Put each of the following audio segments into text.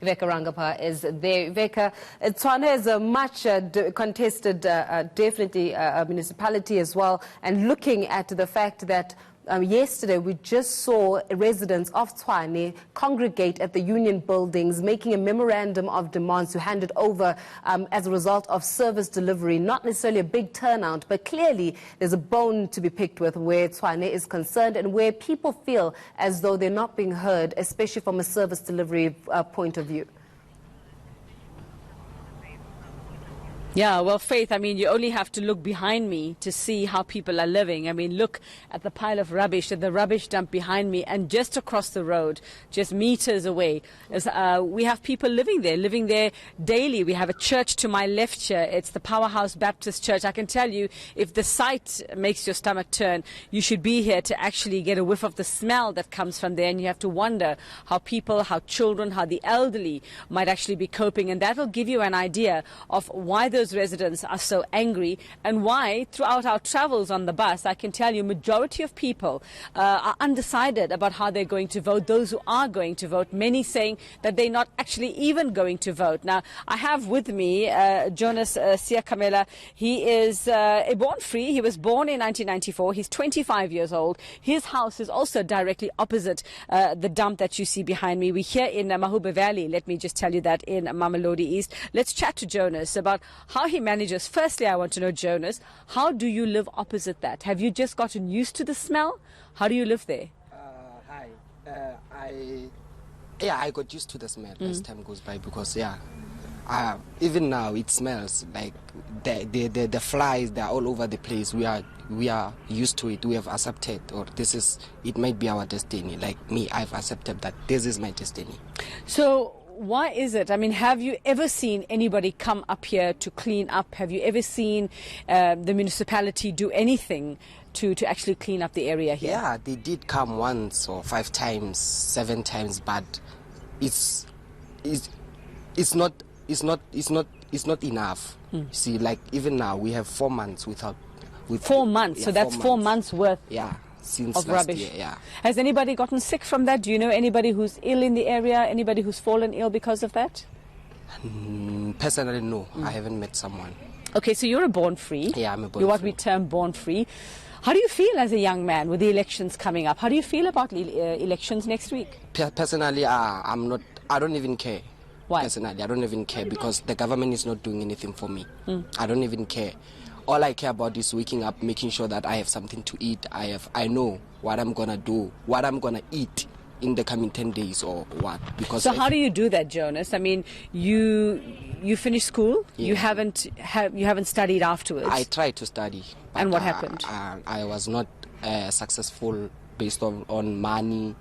Veka Rangapa is there. Veka, Tshwane is a much contested, definitely municipality as well. And looking at the fact that yesterday we just saw residents of Tshwane congregate at the union buildings, making a memorandum of demands to hand it over as a result of service delivery. Not necessarily a big turnout, but clearly there's a bone to be picked with where Tshwane is concerned and where people feel as though they're not being heard, especially from a service delivery point of view. Yeah, well, Faith, I mean, you only have to look behind me to see how people are living. I mean, look at the pile of rubbish, at the rubbish dump behind me, and just across the road, just meters away, we have people living there daily. We have a church to my left here. It's the Powerhouse Baptist Church. I can tell you, if the sight makes your stomach turn, you should be here to actually get a whiff of the smell that comes from there, and you have to wonder how people, how children, how the elderly might actually be coping, and that will give you an idea of why those residents are so angry and why throughout our travels on the bus, I can tell you majority of people are undecided about how they're going to vote. Those who are going to vote, many saying that they're not actually even going to vote. Now, I have with me Jonas Siyakamela. He is born free. He was born in 1994. He's 25 years old. His house is also directly opposite the dump that you see behind me. We're here in Mahube Valley. Let me just tell you that in Mamelodi East. Let's chat to Jonas about how he manages. Firstly, I want to know, Jonas, how do you live opposite that? Have you just gotten used to the smell? How do you live there? I got used to the smell as time goes by because even now it smells like the flies. They're all over the place. We are used to it. We have accepted, or it might be our destiny. Like me, I've accepted that this is my destiny. So why is it? I mean, have you ever seen anybody come up here to clean up? Have you ever seen the municipality do anything to actually clean up the area here? Yeah, they did come once or 5 times, 7 times, but it's not enough. See, like even now we have 4 months without. 4 months, so that's 4 months worth. Yeah. Since of last rubbish. Year, yeah. Has anybody gotten sick from that? Do you know anybody who's ill in the area? Anybody who's fallen ill because of that? Personally, no. I haven't met someone. Okay, so you're a born free. Yeah, I'm a born free. You're what we term born free. How do you feel as a young man with the elections coming up? How do you feel about elections next week? Personally, I'm not. I don't even care. Why? Personally, I don't even care because the government is not doing anything for me. I don't even care. All I care about is waking up, making sure that I have something to eat. I know what I'm gonna do, what I'm gonna eat in the coming 10 days or what. Because so how do you do that, Jonas? I mean, you finished school. Yeah. You haven't studied afterwards. I tried to study. But, and what happened? I was not successful based on money.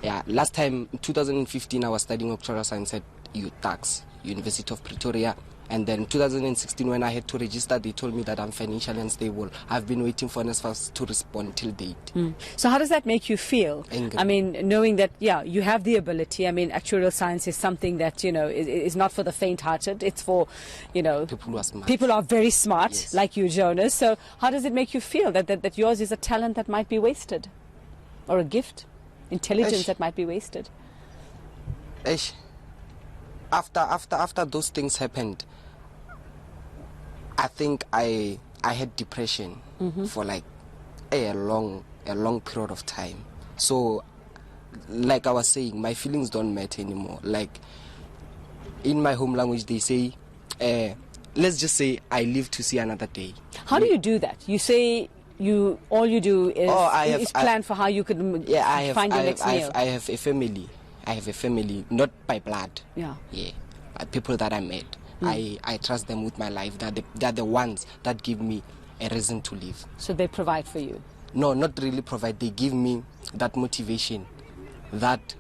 Yeah, last time, 2015, I was studying actuarial science at UTax, University of Pretoria. And then 2016, when I had to register, they told me that I'm financially unstable. I've been waiting for NSFAS to respond till date. So how does that make you feel? Angry. I mean, knowing that, yeah, you have the ability. I mean, actuarial science is something that, is not for the faint-hearted. It's for, people who are smart. People are very smart, yes. Like you, Jonas. So how does it make you feel that yours is a talent that might be wasted? Or a gift? Intelligence that might be wasted? After those things happened, I think I had depression for like a long period of time. So, like I was saying, my feelings don't matter anymore. Like in my home language, they say, let's just say I live to see another day. How do you do that? You say all you do is plan for how you could find your next meal. I have a family. I have a family, not by blood. Yeah. By people that I met. I trust them with my life. They're the ones that give me a reason to live. So they provide for you? No, not really provide. They give me that motivation, that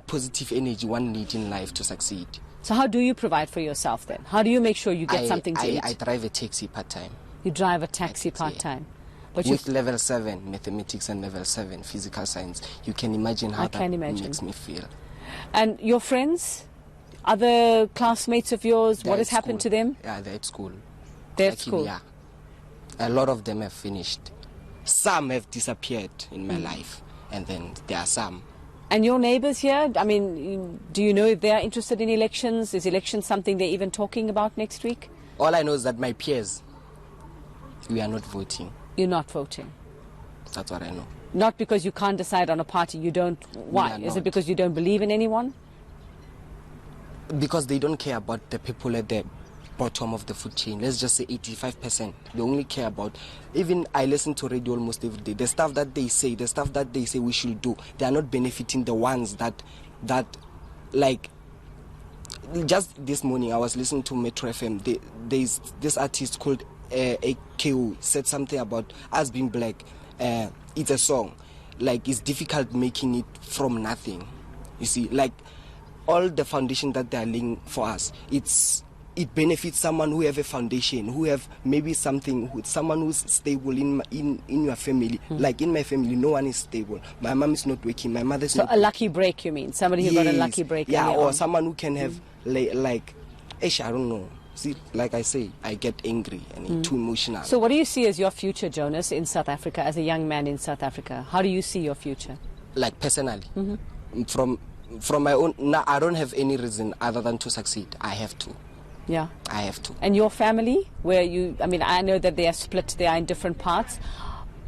positive energy one needs in life to succeed. So how do you provide for yourself then? How do you make sure you get something to eat? I drive a taxi part-time. You drive a taxi part-time? But with level 7 mathematics and level 7 physical science, you can imagine how makes me feel. And your friends? Other classmates of yours, what has happened to them? Yeah, they're at school. They're at school? Yeah. A lot of them have finished. Some have disappeared in my life, and then there are some And your neighbours here, I mean, do you know if they are interested in elections? Is elections something they're even talking about next week? All I know is that my peers, we are not voting. You're not voting? That's what I know. Not because you can't decide on a party, you don't... Why? Is it because you don't believe in anyone? Because they don't care about the people at the bottom of the food chain. Let's just say 85%. They only care about... Even I listen to radio almost every day. The stuff that they say we should do, they are not benefiting the ones that like... Just this morning, I was listening to Metro FM. There's this artist called AKO said something about us being black. It's a song. Like, it's difficult making it from nothing. You see, like, all the foundation that they are laying for us, it benefits someone who have a foundation, who have maybe someone who's stable in your family. Like in my family, no one is stable. My mom is not working. My mother's not. So a lucky break, you mean? Somebody who got a lucky break. Yeah, or someone who can have like, I don't know. See, like I say, I get angry and too emotional. So what do you see as your future, Jonas, in South Africa, as a young man in South Africa? How do you see your future? Like personally, from my own, I don't have any reason other than to succeed. I have to. Yeah. I have to. And your family, where you, I mean, I know that they are split, they are in different parts.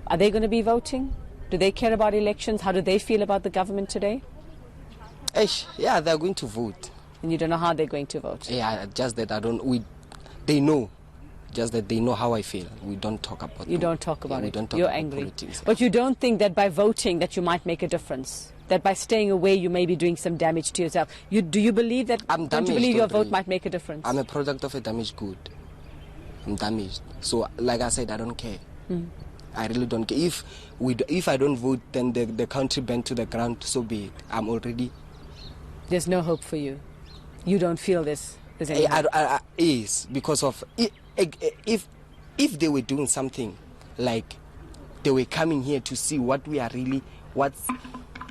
Are they going to be voting? Do they care about elections? How do they feel about the government today? Yeah, they're going to vote. And you don't know how they're going to vote? Yeah, just that they know. Just that they know how I feel. We don't talk about it. You don't talk about it. We don't talk You're about angry. politics. But you don't think that by voting that you might make a difference? That by staying away you may be doing some damage to yourself? Do you believe that? Don't you believe your vote might make a difference? I'm a product of a damaged good. I'm damaged. So, like I said, I don't care. I really don't care. If I don't vote, then the country bent to the ground, so be it. I'm already... There's no hope for you? You don't feel there's any hope? Yes, because of... If they were doing something, like they were coming here to see what we are really...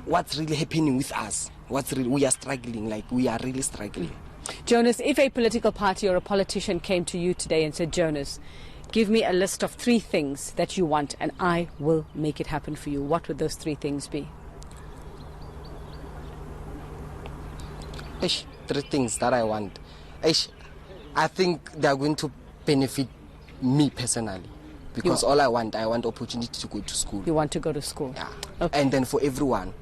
What's really happening with us? We are struggling, like we are really struggling. Jonas, if a political party or a politician came to you today and said, Jonas, give me a list of 3 things that you want and I will make it happen for you, what would those 3 things be? 3 things that I want. I think they are going to benefit me personally. Because all I want opportunity to go to school. You want to go to school? Yeah. Okay. And then for everyone.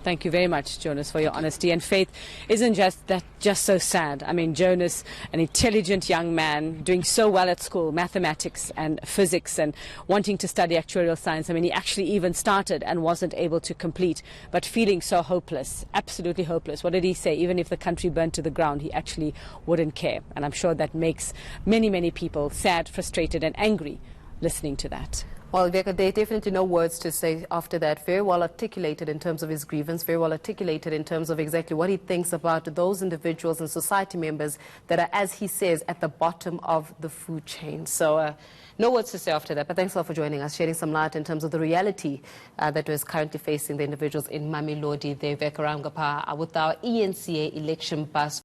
Thank you very much, Jonas, for your honesty. And Faith, isn't just so sad? I mean, Jonas, an intelligent young man, doing so well at school, mathematics and physics, and wanting to study actuarial science. I mean, he actually even started and wasn't able to complete, but feeling so hopeless, absolutely hopeless. What did he say? Even if the country burned to the ground, he actually wouldn't care. And I'm sure that makes many, many people sad, frustrated, and angry listening to that. Well, there are definitely no words to say after that. Very well articulated in terms of his grievance, very well articulated in terms of exactly what he thinks about those individuals and society members that are, as he says, at the bottom of the food chain. So no words to say after that. But thanks a lot for joining us, shedding some light in terms of the reality that is currently facing the individuals in Mamelodi, with our eNCA election bus.